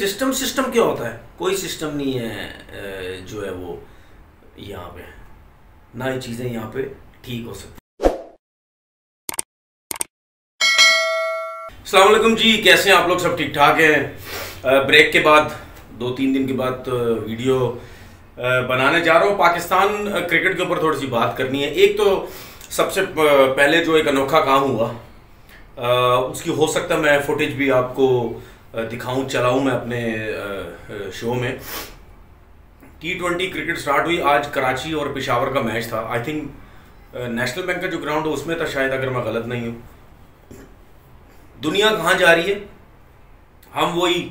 System system क्या होता है? कोई सिस्टम नहीं है जो है वो यहाँ पे, ना ही चीज़ें यहाँ पे ठीक हो सकती। अस्सलाम वालेकुम जी, कैसे हैं आप लोग? सब ठीक ठाक हैं? ब्रेक के बाद 2-3 दिन के बाद वीडियो बनाने जा रहा हूँ। पाकिस्तान क्रिकेट के ऊपर थोड़ी सी बात करनी है। एक तो सबसे पहले जो एक अनोखा काम हुआ, उसकी हो सकता है मैं फुटेज भी आपको दिखाऊं, चलाऊं मैं अपने शो में। T20 क्रिकेट स्टार्ट हुई आज। कराची और पेशावर का मैच था। आई थिंक नेशनल बैंक का जो ग्राउंड है उसमें था शायद, अगर मैं गलत नहीं हूँ। दुनिया कहाँ जा रही है? हम वही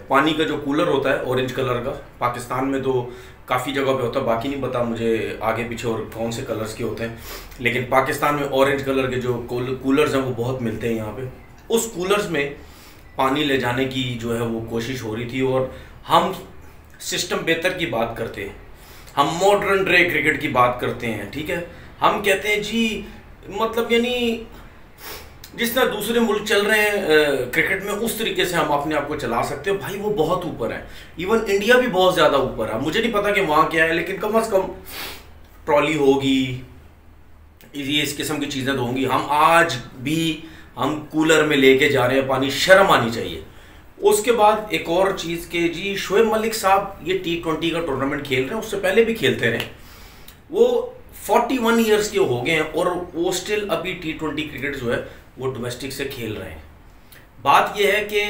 पानी का जो कूलर होता है ऑरेंज कलर का, पाकिस्तान में तो काफ़ी जगह पे होता है, बाकी नहीं पता मुझे आगे पीछे और कौन से कलर्स के होते हैं, लेकिन पाकिस्तान में ऑरेंज कलर के जो कूलर्स हैं वो बहुत मिलते हैं यहाँ पे। उस कूलर्स में पानी ले जाने की जो है वो कोशिश हो रही थी। और हम सिस्टम बेहतर की बात करते हैं, हम मॉडर्न डे क्रिकेट की बात करते हैं, ठीक है। हम कहते हैं जी, मतलब यानी जिस तरह दूसरे मुल्क चल रहे हैं क्रिकेट में, उस तरीके से हम अपने आप को चला सकते हो। भाई वो बहुत ऊपर है, इवन इंडिया भी बहुत ज़्यादा ऊपर है। मुझे नहीं पता कि वहाँ क्या है, लेकिन कम से कम ट्रॉली होगी, ये इस किस्म की चीज़ें तो होंगी। हम आज भी हम कूलर में लेके जा रहे हैं पानी, शर्म आनी चाहिए। उसके बाद एक और चीज़ के जी, शोएब मलिक साहब ये T20 का टूर्नामेंट खेल रहे हैं, उससे पहले भी खेलते रहे। वो 41 ईयर्स के हो गए हैं और वो स्टिल अभी T20 क्रिकेट जो है वो डोमेस्टिक से खेल रहे हैं। बात यह है कि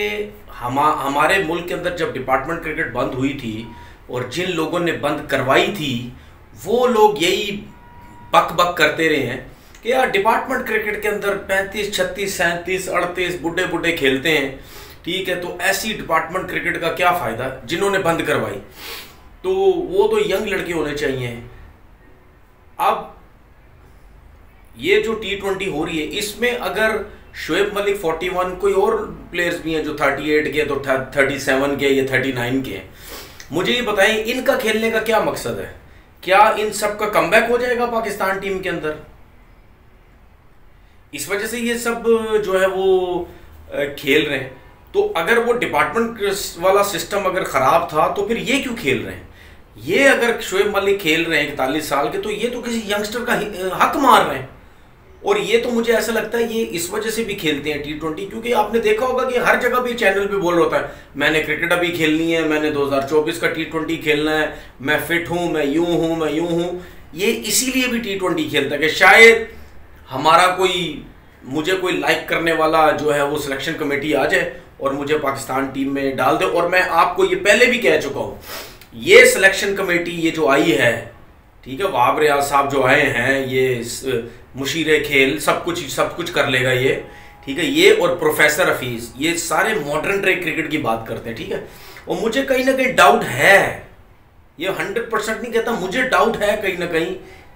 हमारे मुल्क के अंदर जब डिपार्टमेंट क्रिकेट बंद हुई थी और जिन लोगों ने बंद करवाई थी, वो लोग यही बक बक करते रहे हैं कि यार डिपार्टमेंट क्रिकेट के अंदर 35, 36, 37, 38 बुढ़े बुढ़े खेलते हैं, ठीक है, तो ऐसी डिपार्टमेंट क्रिकेट का क्या फ़ायदा जिन्होंने बंद करवाई, तो वो तो यंग लड़के होने चाहिए। अब ये जो T20 हो रही है, इसमें अगर शोएब मलिक 41, कोई और प्लेयर्स भी हैं जो 38 के, तो 37 के या 39 के, मुझे ये बताएं इनका खेलने का क्या मकसद है? क्या इन सब का कमबैक हो जाएगा पाकिस्तान टीम के अंदर? इस वजह से ये सब जो है वो खेल रहे हैं। तो अगर वो डिपार्टमेंट वाला सिस्टम अगर ख़राब था तो फिर ये क्यों खेल रहे हैं? ये अगर शोएब मलिक खेल रहे हैं 41 साल के, तो ये तो किसी यंगस्टर का हक मार रहे हैं। और ये तो मुझे ऐसा लगता है ये इस वजह से भी खेलते हैं T20, क्योंकि आपने देखा होगा कि हर जगह भी चैनल पे बोल रहा होता है, मैंने क्रिकेट अभी खेलनी है, मैंने 2024 का T20 खेलना है, मैं फिट हूँ, मैं यूँ हूँ, मैं यूँ हूँ। ये इसीलिए भी T20 खेलता है कि शायद हमारा मुझे कोई लाइक करने वाला जो है वो सिलेक्शन कमेटी आ जाए और मुझे पाकिस्तान टीम में डाल दे। और मैं आपको ये पहले भी कह चुका हूँ, ये सिलेक्शन कमेटी ये जो आई है, ठीक है, वहाब रियाज साहब जो आए हैं, ये मुशीर खेल सब कुछ कर लेगा ये, ठीक है, ये और प्रोफेसर हफीज़, ये सारे मॉडर्न डे क्रिकेट की बात करते हैं, ठीक है। और मुझे कहीं ना कहीं डाउट है, ये 100% नहीं कहता, मुझे डाउट है कहीं ना कहीं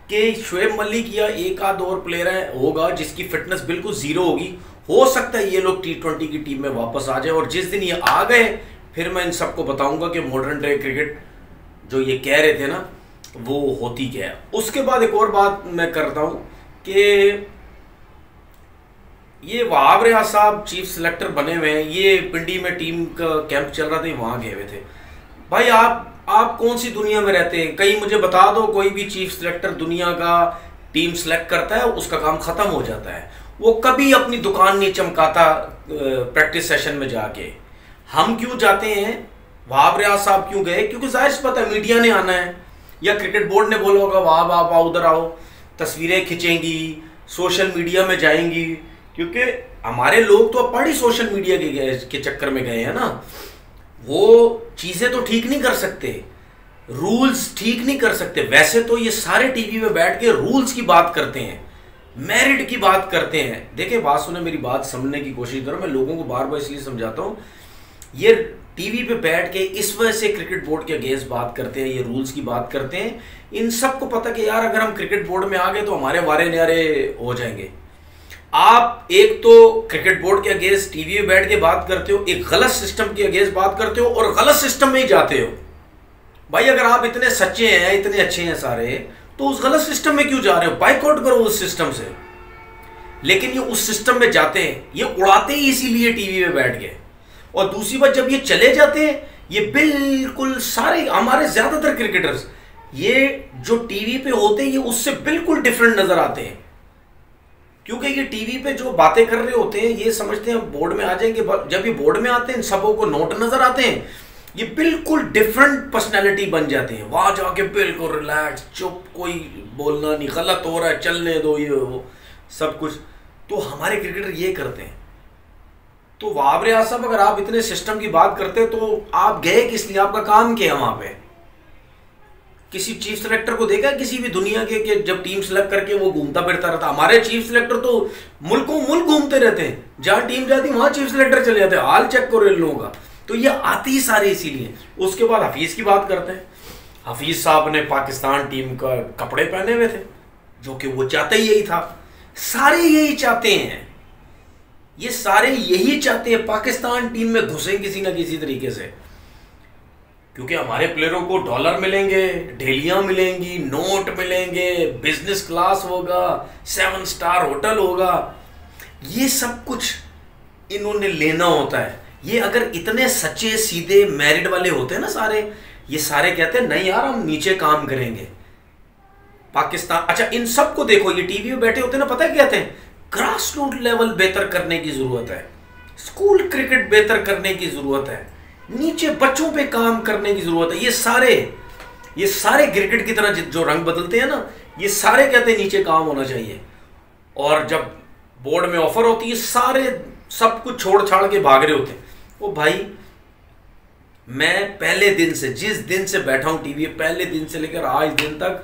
कि शोएब मलिक या एक आध और प्लेयर होगा जिसकी फिटनेस बिल्कुल ज़ीरो होगी। हो सकता है ये लोग T20 की टीम में वापस आ जाए, और जिस दिन ये आ गए फिर मैं इन सबको बताऊंगा कि मॉडर्न डे क्रिकेट जो ये कह रहे थे ना वो होती क्या है। उसके बाद एक और बात मैं करता हूँ कि ये वहाब रियाज साहब चीफ सिलेक्टर बने हुए हैं, ये पिंडी में टीम का कैंप चल रहा था, वहाँ गए हुए थे। भाई आप कौन सी दुनिया में रहते हैं? कहीं मुझे बता दो, कोई भी चीफ सिलेक्टर दुनिया का टीम सेलेक्ट करता है, उसका काम ख़त्म हो जाता है, वो कभी अपनी दुकान नहीं चमकाता प्रैक्टिस सेशन में जाके। हम क्यों जाते हैं? वहाब रियाज साहब क्यों गए? क्योंकि जाहिर सी पता है मीडिया ने आना है, या क्रिकेट बोर्ड ने बोला होगा वहाब आप आओ, उधर आओ, तस्वीरें खिंचेंगी, सोशल मीडिया में जाएंगी, क्योंकि हमारे लोग तो अब बड़ी सोशल मीडिया के चक्कर में गए हैं ना। वो चीज़ें तो ठीक नहीं कर सकते, रूल्स ठीक नहीं कर सकते। वैसे तो ये सारे टीवी में बैठ के रूल्स की बात करते हैं, मेरिट की बात करते हैं। देखिए, बात सुने, मेरी बात समझने की कोशिश करो, मैं लोगों को बार बार इसलिए समझाता हूँ, ये टीवी पे बैठ के इस वजह से क्रिकेट बोर्ड के अगेंस्ट बात करते हैं, ये रूल्स की बात करते हैं। इन सबको पता कि यार अगर हम क्रिकेट बोर्ड में आ गए तो हमारे वारे न्यारे हो जाएंगे। आप एक तो क्रिकेट बोर्ड के अगेंस्ट टीवी में बैठ के बात करते हो, एक गलत सिस्टम के अगेंस्ट बात करते हो और गलत सिस्टम में ही जाते हो। भाई अगर आप इतने सच्चे हैं, इतने अच्छे हैं सारे, तो उस गलत सिस्टम में क्यों जा रहे हो? बाइकआउट करो उस सिस्टम से। लेकिन ये उस सिस्टम में जाते हैं, ये उड़ाते ही इसीलिए टीवी में बैठ गए। और दूसरी बात, जब ये चले जाते हैं, ये बिल्कुल सारे हमारे ज्यादातर क्रिकेटर्स ये जो टीवी पे होते हैं ये उससे बिल्कुल डिफरेंट नजर आते हैं, क्योंकि ये टीवी पे जो बातें कर रहे होते हैं ये समझते हैं बोर्ड में आ जाएंगे। जब ये बोर्ड में आते हैं सबों को नोट नजर आते हैं, ये बिल्कुल डिफरेंट पर्सनैलिटी बन जाते हैं। वहां जाके बिल्कुल रिलैक्स, चुप, कोई बोलना नहीं, गलत हो रहा है चलने दो, ये वो सब कुछ। तो हमारे क्रिकेटर ये करते हैं। तो वाबरे आसफ, अगर आप इतने सिस्टम की बात करते हैं तो आप गए किस लिए? आपका काम क्या है वहां पे? किसी चीफ सिलेक्टर को देखा किसी भी दुनिया के जब टीम सिलेक्ट करके वो घूमता फिरता रहता? हमारे चीफ सिलेक्टर तो मुल्कों मुल्क घूमते रहते हैं, जहां टीम जाती वहां चीफ सिलेक्टर चले जाते हैं। हाल चेक करो इन लोगों का। तो ये आती ही सारे इसीलिए। उसके बाद हफीज की बात करते हैं। हफीज साहब ने पाकिस्तान टीम का कपड़े पहने हुए थे, जो कि वो चाहते ही यही था। सारे यही चाहते हैं, ये सारे यही चाहते हैं पाकिस्तान टीम में घुसे किसी ना किसी तरीके से, क्योंकि हमारे प्लेयरों को डॉलर मिलेंगे, ढेलियां मिलेंगी, नोट मिलेंगे, बिजनेस क्लास होगा, 7 स्टार होटल होगा। ये सब कुछ इन्होंने लेना होता है। ये अगर इतने सच्चे सीधे मैरिड वाले होते हैं ना सारे, ये सारे कहते हैं नहीं यार हम नीचे काम करेंगे पाकिस्तान। अच्छा, इन सब को देखो, ये टीवी में बैठे होते हैं ना, पता है क्या कहते हैं? ग्रास रूट लेवल बेहतर करने की जरूरत है, स्कूल क्रिकेट बेहतर करने की जरूरत है, नीचे बच्चों पे काम करने की जरूरत है। ये सारे क्रिकेट की तरह जो रंग बदलते हैं ना, ये सारे कहते हैं नीचे काम होना चाहिए। और जब बोर्ड में ऑफर होती है सारे सब कुछ छोड़ छाड़ के भाग रहे होते हैं। ओ भाई, मैं पहले दिन से, जिस दिन से बैठा हूं टीवी, पहले दिन से लेकर आज दिन तक,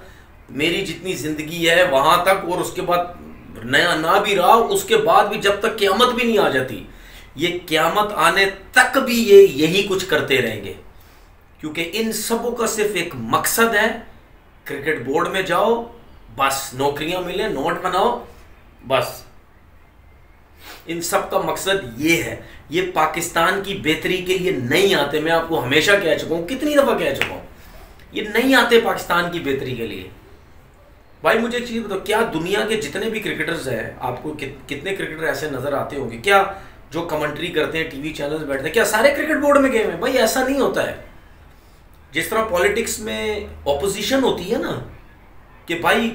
मेरी जितनी जिंदगी है वहां तक, और उसके बाद नया ना भी रहा, उसके बाद भी, जब तक क़यामत भी नहीं आ जाती, ये क़यामत आने तक भी ये यही कुछ करते रहेंगे। क्योंकि इन सबों का सिर्फ एक मकसद है, क्रिकेट बोर्ड में जाओ, बस नौकरियां मिले, नोट बनाओ, बस। इन सब का मकसद ये है। ये पाकिस्तान की बेहतरी के लिए नहीं आते। मैं आपको हमेशा कह चुका हूं, कितनी दफा कह चुका हूं, ये नहीं आते पाकिस्तान की बेहतरी के लिए। भाई मुझे एक चीज बताओ, क्या दुनिया के जितने भी क्रिकेटर्स हैं, आपको कितने क्रिकेटर ऐसे नजर आते होंगे क्या जो कमेंट्री करते हैं, टीवी चैनल्स बैठते हैं, क्या सारे क्रिकेट बोर्ड में गए हैं? भाई ऐसा नहीं होता है। जिस तरह पॉलिटिक्स में ऑपोजिशन होती है ना, कि भाई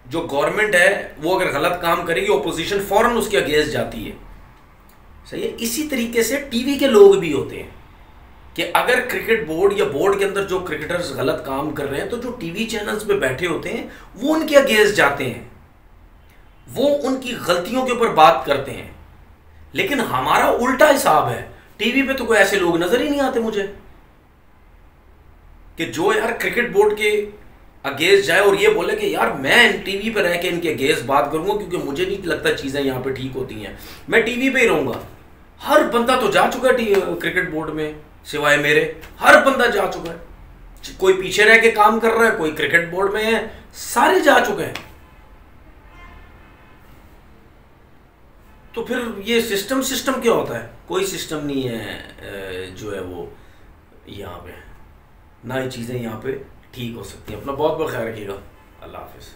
जो गवर्नमेंट है वो अगर गलत काम करेगी, ऑपोजिशन फौरन उसके अगेंस्ट जाती है, सही है। इसी तरीके से टीवी के लोग भी होते हैं कि अगर क्रिकेट बोर्ड या बोर्ड के अंदर जो क्रिकेटर्स गलत काम कर रहे हैं, तो जो टीवी चैनल्स पे बैठे होते हैं वो उनके अगेंस्ट जाते हैं, वो उनकी गलतियों के ऊपर बात करते हैं। लेकिन हमारा उल्टा हिसाब है। टीवी पे तो कोई ऐसे लोग नजर ही नहीं आते मुझे कि जो यार क्रिकेट बोर्ड के अगेंस्ट जाए और ये बोले कि यार मैं टीवी पे रह के इनके अगेंस्ट बात करूंगा, क्योंकि मुझे नहीं लगता चीजें यहां पे ठीक होती हैं, मैं टीवी पे ही रहूंगा। हर बंदा तो जा चुका है क्रिकेट बोर्ड में, सिवाय मेरे, हर बंदा जा चुका है। कोई पीछे रह के काम कर रहा है, कोई क्रिकेट बोर्ड में है, सारे जा चुके हैं। तो फिर ये सिस्टम क्या होता है? कोई सिस्टम नहीं है जो है वो यहाँ पे, ना ही चीज़ें यहाँ पे ठीक हो सकती हैं। अपना बहुत बहुत ख्याल रखिएगा। अल्लाह हाफिज़।